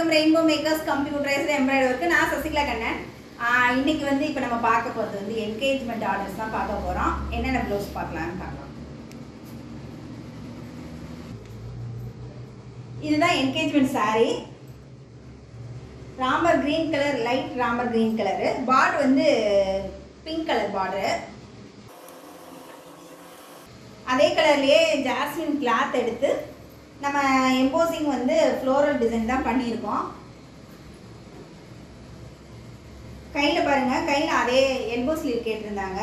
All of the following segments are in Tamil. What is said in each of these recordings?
வணக்கம் rainbow makers computerised embroidery work. நான் சசிகலா கண்ணன். இன்னைக்கு வந்து இப்போ நம்ம பார்க்க போகிறது வந்து என்கேஜ்மெண்ட் ஆர்டர்ஸ் தான் பார்க்க போகிறோம். என்னென்ன ப்ளவுஸ் பார்க்கலான்னு பார்க்கலாம். இதுதான் engagement sari. Ramar green colour, light Ramar green colour. Border வந்து பிங்க் கலர் பார்டரு. அதே கலர்லேயே ஜாஸ்மின் கிளாத் எடுத்து நம்ம எம்போசிங் வந்து ஃப்ளோரல் டிசைன் தான் பண்ணியிருக்கோம். கையில் பாருங்கள், கையில் அதே எல்போ ஸ்லீவ் கேட்டிருந்தாங்க,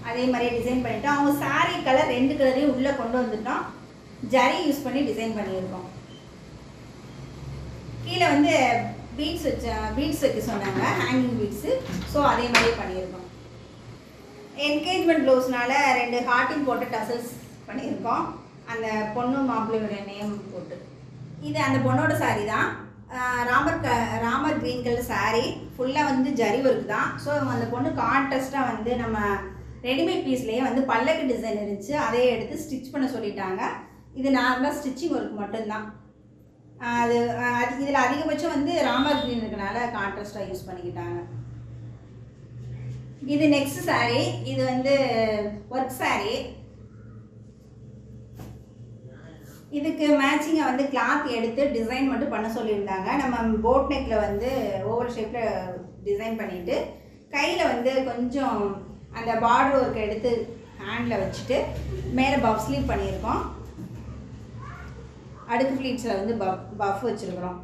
அதே மாதிரியே டிசைன் பண்ணிட்டோம். அவங்க சாரீ கலர் ரெண்டு கலரையும் உள்ளே கொண்டு வந்துட்டோம். ஜரி யூஸ் பண்ணி டிசைன் பண்ணியிருக்கோம். கீழே வந்து பீட்ஸ் வைக்க சொன்னாங்க, ஹேங்கிங் பீட்ஸு. ஸோ அதே மாதிரியே பண்ணியிருக்கோம். என்கேஜ்மெண்ட் ப்ளவுஸ்னால 2 ஹார்ட்டின் போட்டு டசல்ஸ் பண்ணியிருக்கோம். அந்த பொண்ணு மாப்பிள்ளையோட நேம் போட்டு. இது அந்த பொண்ணோட சாரீ தான். Ramar green colour sari. ஃபுல்லாக வந்து ஜரி ஒர்க் தான். ஸோ அந்த பொண்ணு கான்ட்ராஸ்ட்டாக வந்து நம்ம ரெடிமேட் பீஸ்லேயே வந்து பல்லக்கு டிசைன் இருந்துச்சு, அதையே எடுத்து ஸ்டிச் பண்ண சொல்லிட்டாங்க. இது நார்மலாக ஸ்டிச்சிங் ஒர்க் மட்டும்தான். அது இதில் அதிகபட்சம் வந்து ராமர் கிரீன் இருக்கனால கான்ட்ராஸ்ட்டாக யூஸ் பண்ணிக்கிட்டாங்க. இது நெக்ஸ்ட் சாரீ. இது வந்து ஒர்க் சாரீ. இதுக்கு மேட்சிங்காக வந்து கிளாத் எடுத்து டிசைன் மட்டும் பண்ண சொல்லியிருந்தாங்க. நம்ம போட் நெக்கில் வந்து ஓவல் ஷேப்பில் டிசைன் பண்ணிவிட்டு கையில் வந்து கொஞ்சம் அந்த பார்டர் ஒர்க் எடுத்து ஹேண்டில் வச்சுட்டு மேலே பஃப் ஸ்லீவ் பண்ணியிருக்கோம். அடுக்கு ஃப்ளீட்ஸில் வந்து பஃப் வச்சுருக்குறோம்.